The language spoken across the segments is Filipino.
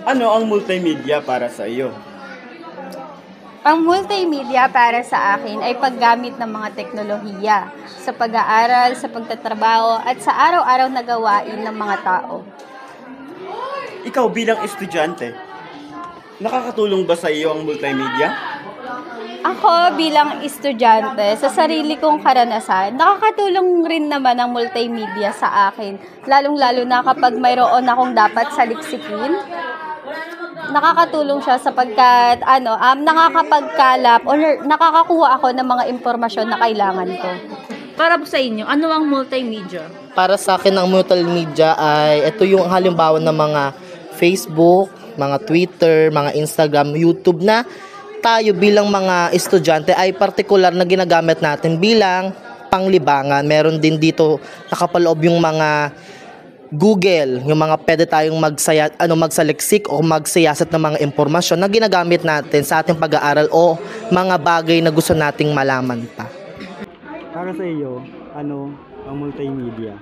Ano ang multimedia para sa iyo? Ang multimedia para sa akin ay paggamit ng mga teknolohiya sa pag-aaral, sa pagtatrabaho at sa araw-araw na gawain ng mga tao. Ikaw bilang estudyante, nakakatulong ba sa iyo ang multimedia? Ako bilang estudyante, sa sarili kong karanasan, nakakatulong rin naman ang multimedia sa akin. Lalong-lalo na kapag mayroon akong dapat saliksikin. Nakakatulong siya sapagkat nakakapagkalap o nakakakuha ako ng mga impormasyon na kailangan ko. Para po sa inyo, ano ang multimedia? Para sa akin, ang multimedia ay ito yung halimbawa ng mga Facebook, mga Twitter, mga Instagram, YouTube na tayo bilang mga estudyante ay partikular na ginagamit natin bilang panglibangan. Meron din dito nakapaloob yung mga Google, yung mga pwede tayong magsaliksik o magsiyasat ng mga impormasyon na ginagamit natin sa ating pag-aaral o mga bagay na gusto nating malaman pa. Para sa iyo, ano ang multimedia?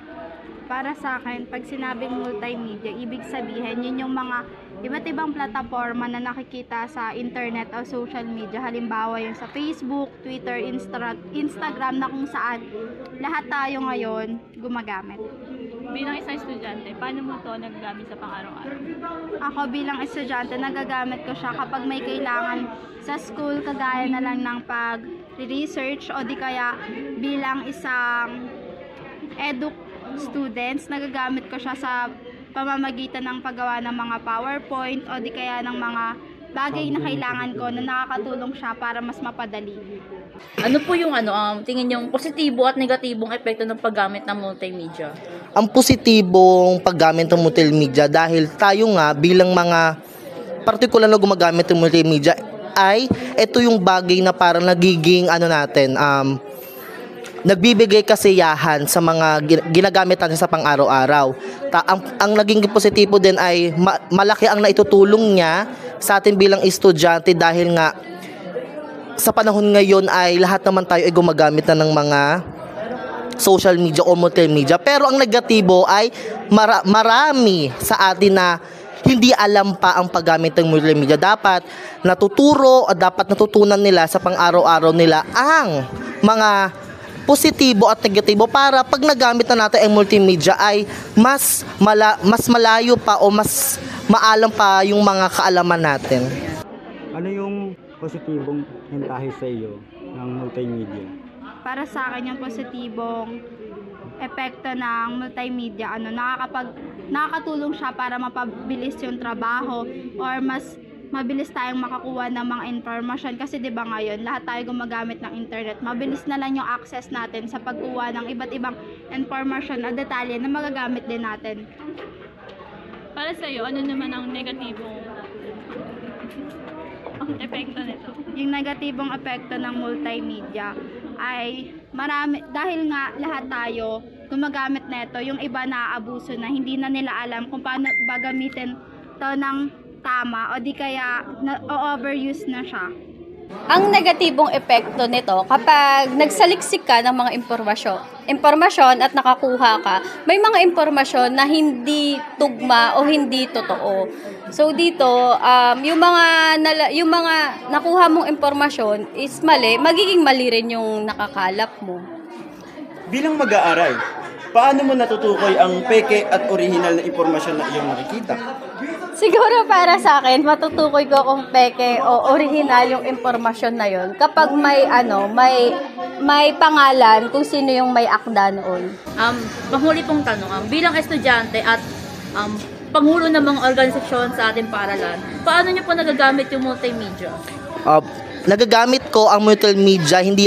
Para sa akin, pag sinabing multimedia, ibig sabihin yun yung mga iba't ibang plataforma na nakikita sa internet o social media. Halimbawa yung sa Facebook, Twitter, Instagram na kung saan lahat tayo ngayon gumagamit. Bilang isang estudyante, paano mo ito nagagamit sa pang-araw-araw? Ako bilang estudyante, nagagamit ko siya kapag may kailangan sa school, kagaya na lang ng pag-research o di kaya bilang isang students, nagagamit ko siya sa pamamagitan ng paggawa ng mga PowerPoint o di kaya ng mga bagay na kailangan ko na nakakatulong siya para mas mapadali. Ano po yung tingin yung positibo at negatibong epekto ng paggamit ng multimedia? Ang positibong paggamit ng multimedia dahil tayo nga bilang mga partikular na gumagamit ng multimedia ay ito yung bagay na parang nagiging nagbibigay kasiyahan sa mga ginagamit natin sa pang-araw-araw. Ang naging positibo din ay malaki ang naitutulong niya sa atin bilang estudyante dahil nga sa panahon ngayon ay lahat naman tayo ay gumagamit na ng mga social media o multimedia. Pero ang negatibo ay marami sa atin na hindi alam pa ang paggamit ng multimedia. Dapat natuturo at dapat natutunan nila sa pang-araw-araw nila ang mga positibo at negatibo para pag nagamit na natin ang multimedia ay mas malayo pa o mas maalam pa yung mga kaalaman natin. Ano yung positibong mentahe sa iyo ng multimedia? Para sa akin yung positibong epekto ng multimedia, nakakatulong siya para mapabilis yung trabaho or mas mabilis tayong makakuha ng mga information kasi 'di ba ngayon lahat tayo gumagamit ng internet, mabilis na lang yung access natin sa pagkuha ng iba't ibang information at detalye na magagamit din natin. Para sa iyo, ano naman ang negatibong epekto nito? Yung negatibong epekto ng multimedia ay marami dahil nga lahat tayo gumagamit nito, yung iba naaabuso na hindi na nila alam kung paano ba gamitin to ng tama o di kaya overuse na siya. Ang negatibong epekto nito, kapag nagsaliksik ka ng mga impormasyon at nakakuha ka, may mga impormasyon na hindi tugma o hindi totoo. So dito, yung mga nakuha mong impormasyon is mali, magiging mali rin yung nakakalap mo. Bilang mag-aaral, paano mo natutukoy ang peke at orihinal na impormasyon na iyong nakikita? Siguro para sa akin, matutukoy ko kung peke o original yung impormasyon na yon kapag may pangalan kung sino yung may akda noon. Panghuli pong tanong, bilang estudyante at pangulo ng mga organisasyon sa ating paaralan, paano niyo po nagagamit yung multimedia? Nagagamit ko ang multimedia hindi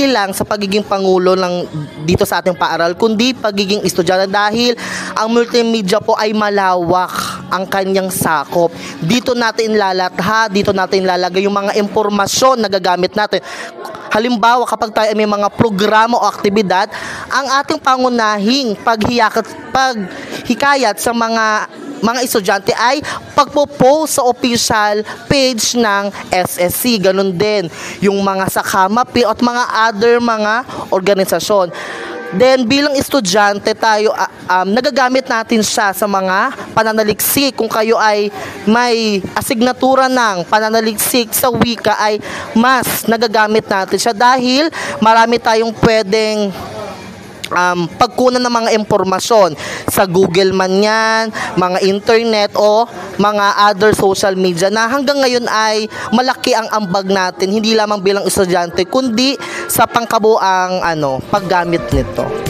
lang sa pagiging pangulo ng dito sa ating paaral kundi pagiging estudyante dahil ang multimedia po ay malawak ang kanyang sakop. Dito natin lalatha, dito natin lalagay yung mga impormasyon na gagamit natin. Halimbawa, kapag tayo may mga programa o aktibidad, ang ating pangunahing paghikayat sa mga estudyante ay pagpo-post sa official page ng SSC. Ganun din yung mga sa Kamapi at mga other mga organisasyon. Then bilang estudyante tayo nagagamit natin siya sa mga pananaliksik. Kung kayo ay may asignatura ng pananaliksik sa wika ay mas nagagamit natin siya dahil marami tayong pwedeng pagkunan ng mga impormasyon sa Google man yan, mga internet o mga other social media na hanggang ngayon ay malaki ang ambag natin, hindi lamang bilang estudyante kundi sa pangkabuang paggamit nito.